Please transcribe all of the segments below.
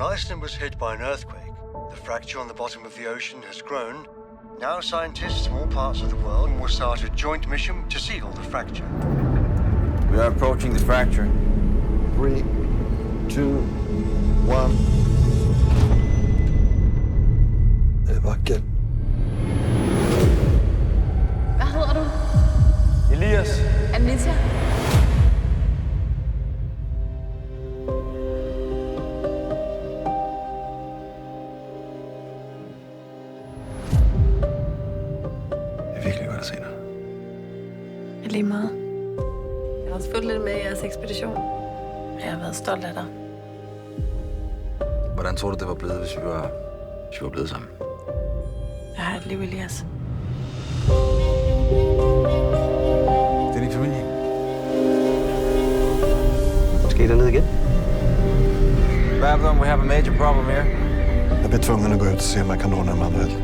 Iceland was hit by an earthquake. The fracture on the bottom of the ocean has grown. Now scientists from all parts of the world will start a joint mission to seal the fracture. We are approaching the fracture. 3, 2, 1. Det er vackert. Hvad hedder du? Elias. Anita? Det er virkelig godt at se dig. I lige meget. Jeg har også fulgt lidt med i jeres ekspedition. Jeg har været stolt af dig. Hvordan tror du, det var blevet, hvis vi var blevet sammen? Jeg har et liv, Elias. Det er din familie. Skal I derned igen? Babylon, we have a major problem here. Jeg bliver tvungen at gå ud og se, om jeg kan ordne ham manuelt.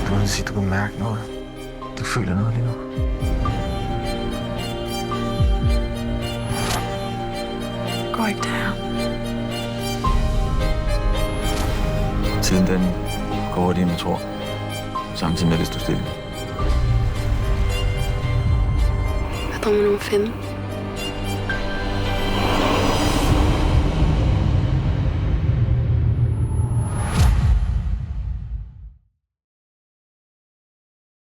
Du må sige, du kan mærke noget. Du føler noget lige nu. Gå ikke der. Tiden den går hurtigere, end jeg tror. Samtidig med, at det står stille. Hvad drømmer du om at finde?